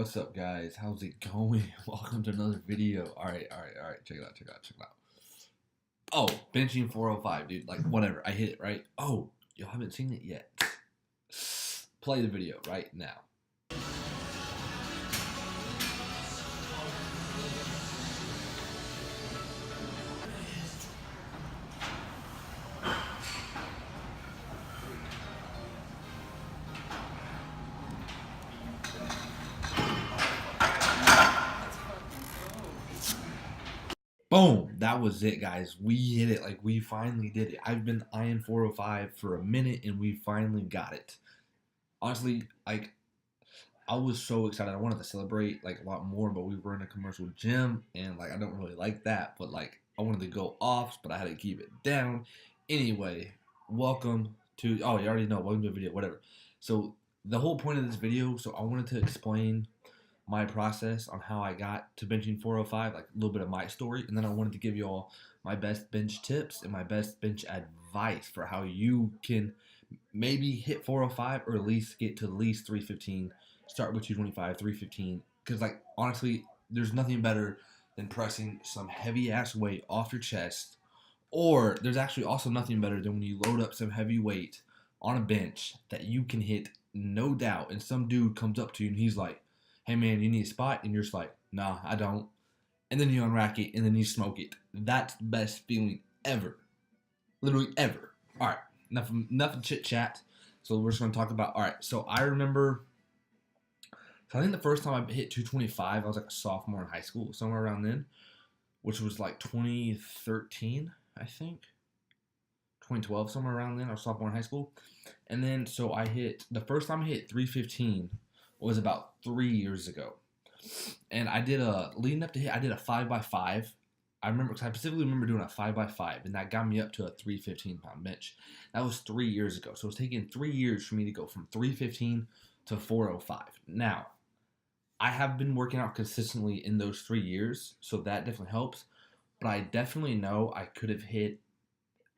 What's up, guys? How's it going? Welcome to another video. All right. Check it out. Oh, benching 405, dude. Like, whatever. I hit it, right? Oh, you haven't seen it yet. Play the video right now. Boom. That was it, guys. We hit it. Like, we finally did it. I've been eyeing 405 for a minute, and we finally got it. Honestly, like, I was so excited. I wanted to celebrate like a lot more, but we were in a commercial gym, and like I don't really like that. But like I wanted to go off, but I had to keep it down. Anyway, welcome to. Oh, you already know. Welcome to the video. Whatever. So the whole point of this video. So I wanted to explain my process on how I got to benching 405, like a little bit of my story, and then I wanted to give you all my best bench tips and my best bench advice for how you can maybe hit 405 or at least get to at least 315. Start with 225, 315. Because, like, honestly, there's nothing better than pressing some heavy ass weight off your chest. Or there's actually also nothing better than when you load up some heavy weight on a bench that you can hit, no doubt. And some dude comes up to you and he's like, hey man, you need a spot? And you're just like, nah, I don't. And then you unrack it and then you smoke it. That's the best feeling ever. Literally ever. All right. Enough chit chat. So we're just going to talk about. All right. So I remember. So I think the first time I hit 225, I was like a sophomore in high school, somewhere around then, which was like 2013, I think. 2012, somewhere around then. I was sophomore in high school, and then so I hit the first time I hit 315 was about 3 years ago, and I did a leading up to hit. I did a 5x5. I remember because I specifically remember doing a 5x5, and that got me up to a 315-pound bench. That was 3 years ago. So it's taken 3 years for me to go from 315 to 405. Now, I have been working out consistently in those 3 years, so that definitely helps. But I definitely know I could have hit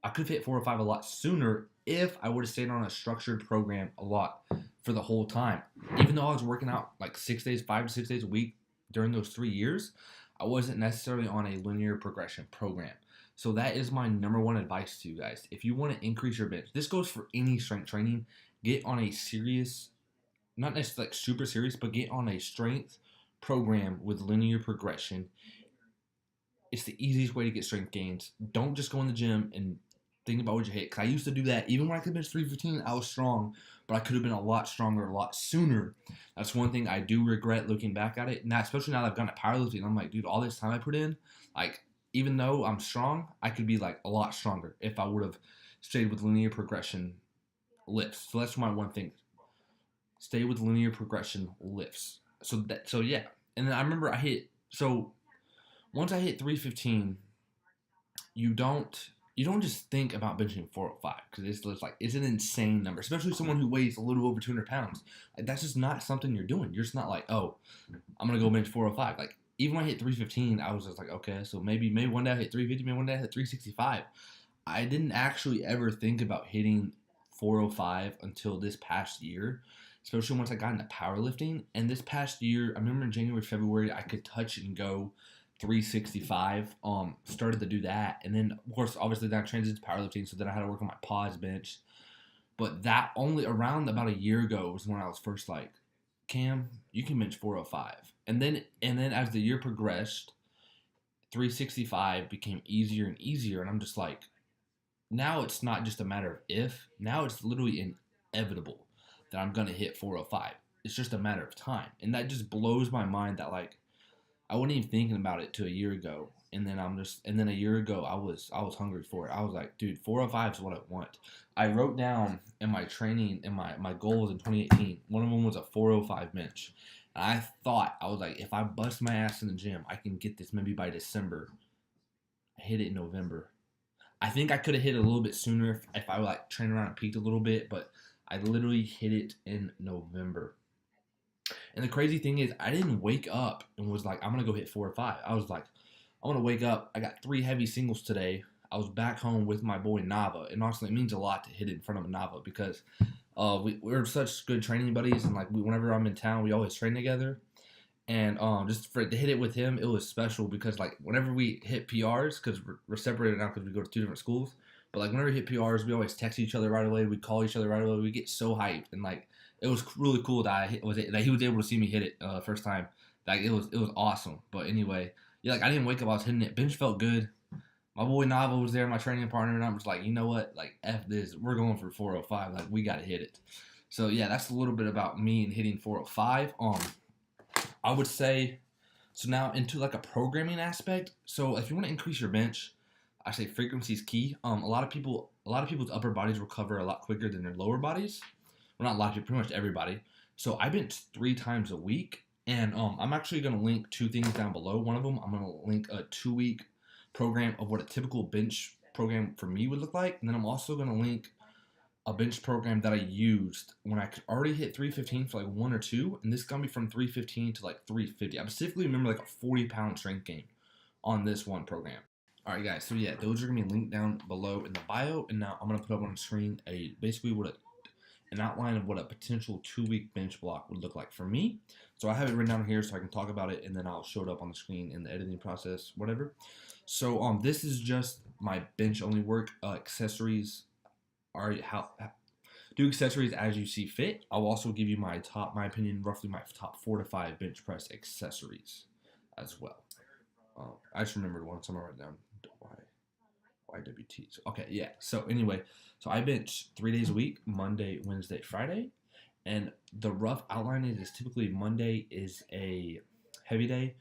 405 a lot sooner if I would have stayed on a structured program a lot for the whole time. Even though I was working out like 6 days, 5 to 6 days a week during those 3 years, I wasn't necessarily on a linear progression program. So that is my number one advice to you guys. If you want to increase your bench, this goes for any strength training, get on a serious, not necessarily like super serious, but get on a strength program with linear progression. It's the easiest way to get strength gains. Don't just go in the gym and think about what you hit. Because I used to do that. Even when I could bench 315, I was strong, but I could have been a lot stronger a lot sooner. That's one thing I do regret looking back at it. Now, especially now that I've gone to powerlifting, I'm like, dude, all this time I put in, like, even though I'm strong, I could be like a lot stronger if I would have stayed with linear progression lifts. So that's my one thing. Stay with linear progression lifts. So yeah. And then I remember once I hit 315, you don't just think about benching 405 because it's just like it's an insane number, especially someone who weighs a little over 200 pounds. Like, that's just not something you're doing. You're just not like, oh, I'm gonna go bench 405. Like, even when I hit 315, I was just like, okay, so maybe one day I hit 350, maybe one day I hit 365. I didn't actually ever think about hitting 405 until this past year, especially once I got into powerlifting. And this past year, I remember in January, February, I could touch and go 365. Started to do that, and then of course, obviously, that transitioned to powerlifting. So then I had to work on my pause bench. But that only around about a year ago was when I was first like, Cam, you can bench 405. And then as the year progressed, 365 became easier and easier, and I'm just like, now it's not just a matter of if. Now it's literally inevitable that I'm gonna hit 405. It's just a matter of time, and that just blows my mind that like I wasn't even thinking about it till a year ago, and then a year ago I was hungry for it. I was like, dude, 405 is what I want. I wrote down in my training and my goals in 2018. One of them was a 405 bench, and I was like, if I bust my ass in the gym, I can get this maybe by December. I hit it in November. I think I could have hit it a little bit sooner if I like trained around and peaked a little bit, but I literally hit it in November. And the crazy thing is, I didn't wake up and was like, I'm going to go hit 405. I was like, I want to wake up. I got 3 heavy singles today. I was back home with my boy Nava. And honestly, it means a lot to hit it in front of Nava because we're such good training buddies. And like whenever I'm in town, we always train together. And just for to hit it with him, it was special because like whenever we hit PRs, because we're separated now because we go to 2 different schools. But like whenever we hit PRs, we always text each other right away. We call each other right away. We get so hyped, and like it was really cool that that he was able to see me hit it first time. Like it was awesome. But anyway, yeah, like I didn't wake up. I was hitting it. Bench felt good. My boy Nava was there, my training partner, and I'm just like, you know what? Like F this. We're going for 405. Like we gotta hit it. So yeah, that's a little bit about me and hitting 405. I would say, so now into like a programming aspect. So if you want to increase your bench, I say frequency is key. A lot of people's upper bodies recover a lot quicker than their lower bodies. Well, not a lot of people, pretty much everybody. So I bench 3 times a week, and I'm actually gonna link 2 things down below. One of them, I'm gonna link a 2-week program of what a typical bench program for me would look like, and then I'm also gonna link a bench program that I used when I could already hit 315 for like 1 or 2, and this got me from 315 to like 350. I specifically remember like a 40-pound strength gain on this one program. All right, guys. So yeah, those are gonna be linked down below in the bio, and now I'm gonna put up on the screen basically an outline of what a potential 2-week bench block would look like for me. So I have it written down here so I can talk about it, and then I'll show it up on the screen in the editing process, whatever. So this is just my bench only work. Accessories are do accessories as you see fit. I'll also give you my opinion, roughly my top 4 to 5 bench press accessories as well. I just remembered one, so I'm gonna write down YWTs. Okay, yeah. So anyway, so I bench 3 days a week: Monday, Wednesday, Friday, and the rough outline is typically Monday is a heavy day,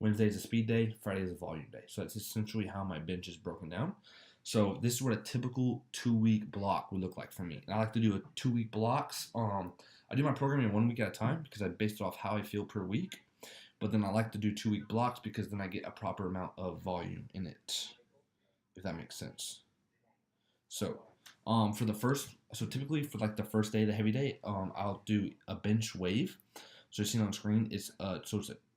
Wednesday is a speed day, Friday is a volume day. So that's essentially how my bench is broken down. So this is what a typical 2-week block would look like for me. And I like to do a 2-week blocks. I do my programming 1 week at a time because I based it off how I feel per week. But then I like to do 2-week blocks because then I get a proper amount of volume in it, if that makes sense. So typically for like the first day, the heavy day, I'll do a bench wave. So you're seeing on screen, it's a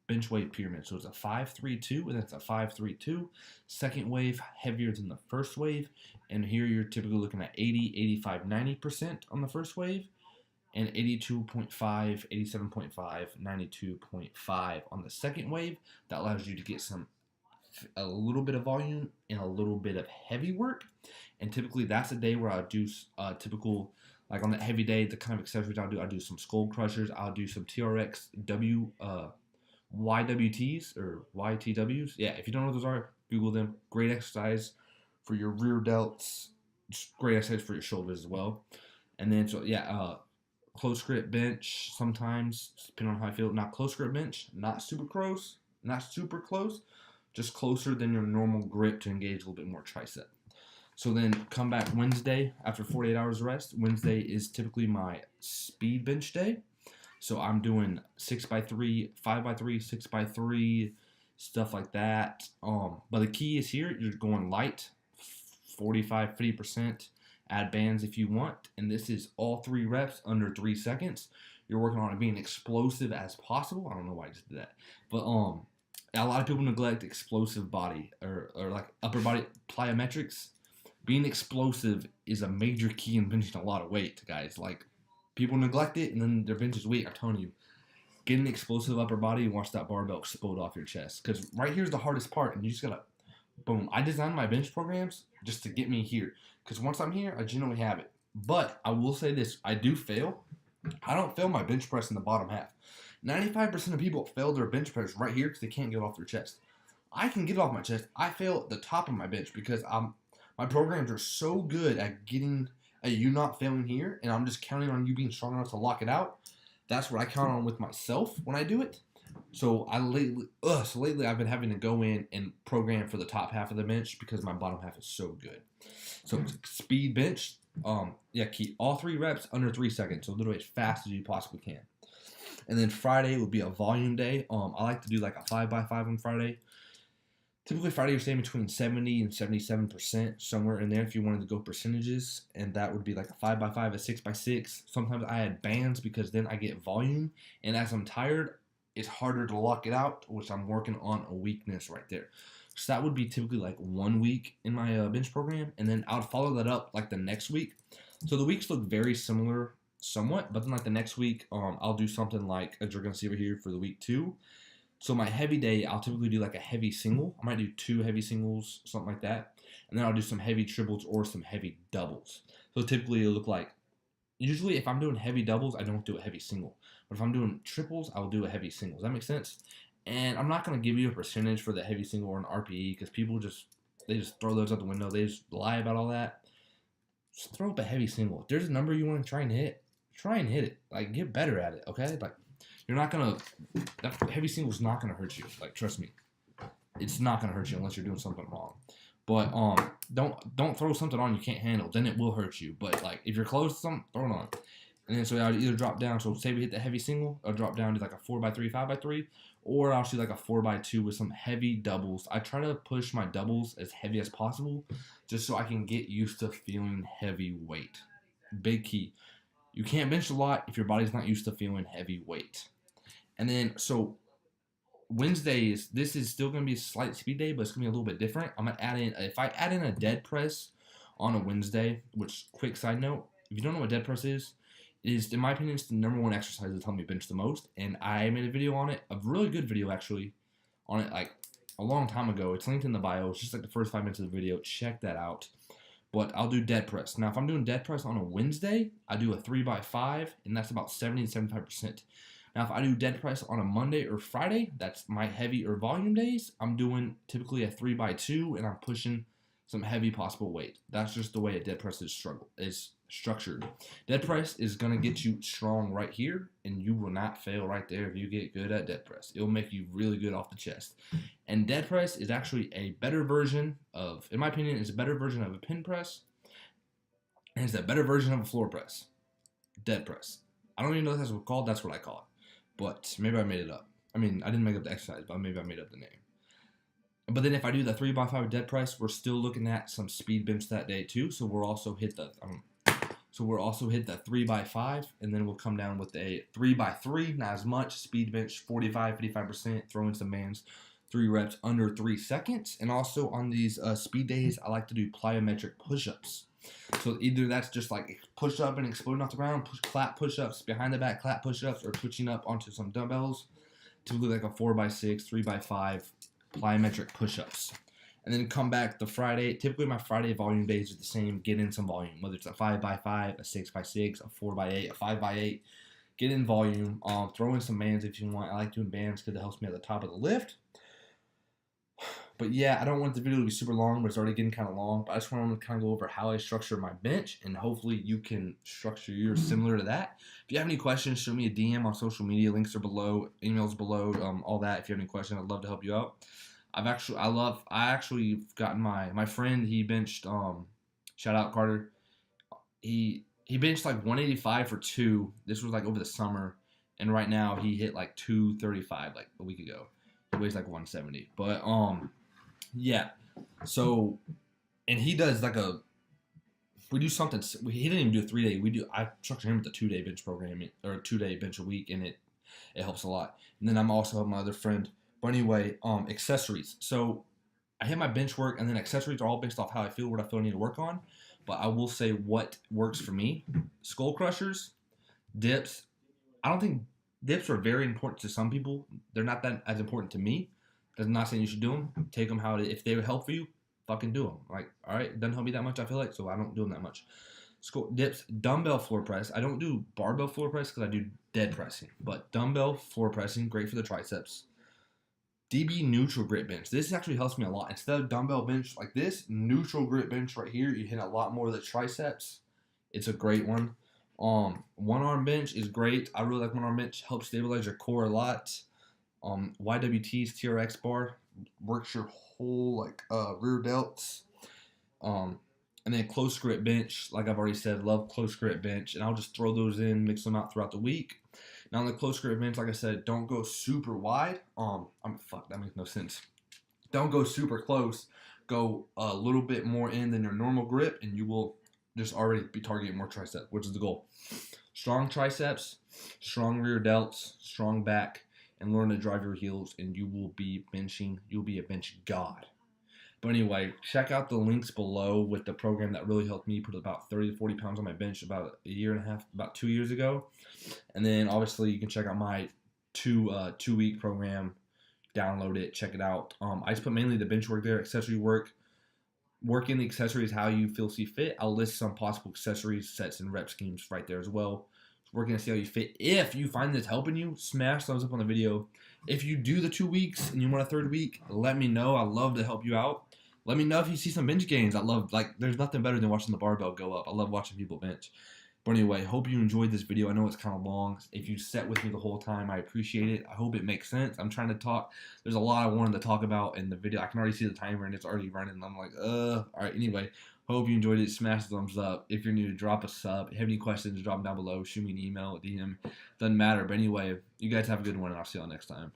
bench wave pyramid. So it's a 5-3-2, and it's a 5-3-2. Second wave heavier than the first wave, and here you're typically looking at 80, 85, 90% on the first wave, and 82.5, 87.5, 92.5 on the second wave. That allows you to get a little bit of volume and a little bit of heavy work. And typically that's a day where I'll do typical, like on that heavy day, the kind of accessories I'll do some skull crushers, I'll do some TRX YWTs or YTWs. Yeah, if you don't know what those are, Google them. Great exercise for your rear delts. Just great exercise for your shoulders as well. And then, so yeah, close grip bench sometimes, depending on how I feel. Not close grip bench, not super close, just closer than your normal grip to engage a little bit more tricep. So then come back Wednesday after 48 hours rest. Wednesday is typically my speed bench day. So I'm doing 6x3, 5x3, 6x3, stuff like that. But the key is here, you're going light, 45, 50%. Add bands if you want. And this is all 3 reps under 3 seconds. You're working on it being explosive as possible. I don't know why I just did that. But a lot of people neglect explosive body or like upper body plyometrics. Being explosive is a major key in benching a lot of weight, guys. Like, people neglect it, and then their bench is weak. I'm telling you, get an explosive upper body and watch that barbell explode off your chest. Because right here's the hardest part, and you just gotta, boom. I designed my bench programs just to get me here. Because once I'm here, I generally have it. But I will say this, I do fail. I don't fail my bench press in the bottom half. 95% of people fail their bench press right here because they can't get it off their chest. I can get it off my chest. I fail at the top of my bench because my programs are so good at getting you not failing here, and I'm just counting on you being strong enough to lock it out. That's what I count on with myself when I do it. So lately I've been having to go in and program for the top half of the bench because my bottom half is so good. So speed bench, keep all 3 reps under 3 seconds, so literally as fast as you possibly can. And then Friday would be a volume day. I like to do like a 5x5 on Friday. Typically Friday you're staying between 70 and 77%, somewhere in there if you wanted to go percentages, and that would be like a 5x5, a 6x6. Sometimes I add bands because then I get volume, and as I'm tired, it's harder to lock it out, which I'm working on a weakness right there. So that would be typically like 1 week in my bench program, and then I would follow that up like the next week. So the weeks look very similar somewhat. But then like the next week, I'll do something like as you're gonna see over here for the week 2. So my heavy day, I'll typically do like a heavy single. I might do 2 heavy singles, something like that, and then I'll do some heavy triples or some heavy doubles. So typically it'll look like, usually if I'm doing heavy doubles, I don't do a heavy single. But if I'm doing triples, I'll do a heavy single. Does that make sense? And I'm not gonna give you a percentage for the heavy single or an RPE because people they just throw those out the window. They just lie about all that. Just throw up a heavy single. If there's a number you want to try and hit, try and hit it. Like get better at it, okay? Like you're not gonna, that heavy single's not gonna hurt you. Like trust me, it's not gonna hurt you unless you're doing something wrong. But don't throw something on you can't handle. Then it will hurt you. But like if you're close to something, throw it on. And then so I would either drop down. So say we hit the heavy single, I'll drop down to like a 4x3, 5x3, or I'll shoot like a 4x2 with some heavy doubles. I try to push my doubles as heavy as possible, just so I can get used to feeling heavy weight. Big key. You can't bench a lot if your body's not used to feeling heavy weight. And then so Wednesdays, this is still going to be a slight speed day, but it's going to be a little bit different. I'm going to add in, if I add in a dead press on a Wednesday, which, quick side note, if you don't know what dead press is, in my opinion, it's the #1 exercise that's helped me bench the most. And I made a video on it, a really good video actually, on it like a long time ago. It's linked in the bio. It's just like the first 5 minutes of the video. Check that out. But I'll do dead press. Now, if I'm doing dead press on a Wednesday, I do a 3x5, and that's about 70 to 75%. Now, if I do dead press on a Monday or Friday, that's my heavy or volume days, I'm doing typically a 3x2, and I'm pushing some heavy possible weight. That's just the way a dead press is structured. Dead press is going to get you strong right here, and you will not fail right there if you get good at dead press. It'll make you really good off the chest. And dead press is actually a better version of, in my opinion, it's a better version of a pin press, and it's a better version of a floor press. Dead press. I don't even know if that's what it's called. That's what I call it. But maybe I made it up. I mean, I didn't make up the exercise, but maybe I made up the name. But then if I do the 3x5 dead press, we're still looking at some speed bench that day too. So we'll also hit the 3x5, and then we'll come down with a 3x3, not as much, speed bench 45-55%, throw in some bands, 3 reps under 3 seconds. And also on these speed days, I like to do plyometric push-ups. So either that's just like push up and exploding off the ground, clap push-ups, behind the back clap push-ups, or pushing up onto some dumbbells, typically like a 4x6, 3x5 plyometric push-ups. And then come back the Friday. Typically my Friday volume days are the same. Get in some volume, whether it's a 5x5, a 6x6, a 4x8, a 5x8. Get in volume. Throw in some bands if you want. I like doing bands because it helps me at the top of the lift. But yeah, I don't want the video to be super long, but it's already getting kind of long. But I just want to kind of go over how I structure my bench, and hopefully you can structure yours similar to that. If you have any questions, shoot me a DM on social media. Links are below, emails below, all that. If you have any questions, I'd love to help you out. I actually gotten my friend, he benched, shout out Carter. He benched like 185 for 2. This was like over the summer, and right now he hit like 235 like a week ago. He weighs like 170. But yeah. So, and he does like we do something. He didn't even do a 3-day. I structure him with a 2-day bench program, or a 2-day bench a week, and it helps a lot. And then I'm also helping my other friend. But anyway, accessories. So I hit my bench work, and then accessories are all based off how I feel, what I feel I need to work on. But I will say what works for me. Skull crushers, dips. I don't think dips are very important to some people. They're not that as important to me. That's not saying you should do them. Take them how if they would help for you, fucking do them. Like, all right, it doesn't help me that much, I feel like, so I don't do them that much. Skull dips, dumbbell floor press. I don't do barbell floor press because I do dead pressing. But dumbbell floor pressing, great for the triceps. DB neutral grip bench. This actually helps me a lot. Instead of dumbbell bench like this, neutral grip bench right here, you hit a lot more of the triceps. It's a great one. One arm bench is great. I really like one arm bench. Helps stabilize your core a lot. YWT's TRX bar works your whole like rear delts. And then close grip bench, like I've already said, love close grip bench, and I'll just throw those in, mix them out throughout the week. Now on the close grip bench, like I said, don't go super wide. That makes no sense. Don't go super close. Go a little bit more in than your normal grip, and you will just already be targeting more triceps, which is the goal. Strong triceps, strong rear delts, strong back, and learn to drive your heels, and you will be benching. You'll be a bench god. But anyway, check out the links below with the program that really helped me put about 30 to 40 pounds on my bench about a year and a half, about 2 years ago. And then obviously you can check out my 2 week program. Download it, check it out. I just put mainly the bench work there, accessory work. Working the accessories how you feel see fit. I'll list some possible accessories, sets, and rep schemes right there as well. Working to see how you fit. If you find this helping you, smash thumbs up on the video. If you do the 2 weeks and you want a third week, let me know. I love to help you out. Let me know if you see some bench gains. I love, like, there's nothing better than watching the barbell go up. I love watching people bench. But anyway, hope you enjoyed this video. I know it's kind of long. If you sat with me the whole time, I appreciate it. I hope it makes sense. I'm trying to talk. There's a lot I wanted to talk about in the video. I can already see the timer and it's already running. I'm like, all right, anyway. Hope you enjoyed it. Smash the thumbs up. If you're new, drop a sub. If you have any questions, drop them down below. Shoot me an email, DM. Doesn't matter. But anyway, you guys have a good one, and I'll see y'all next time.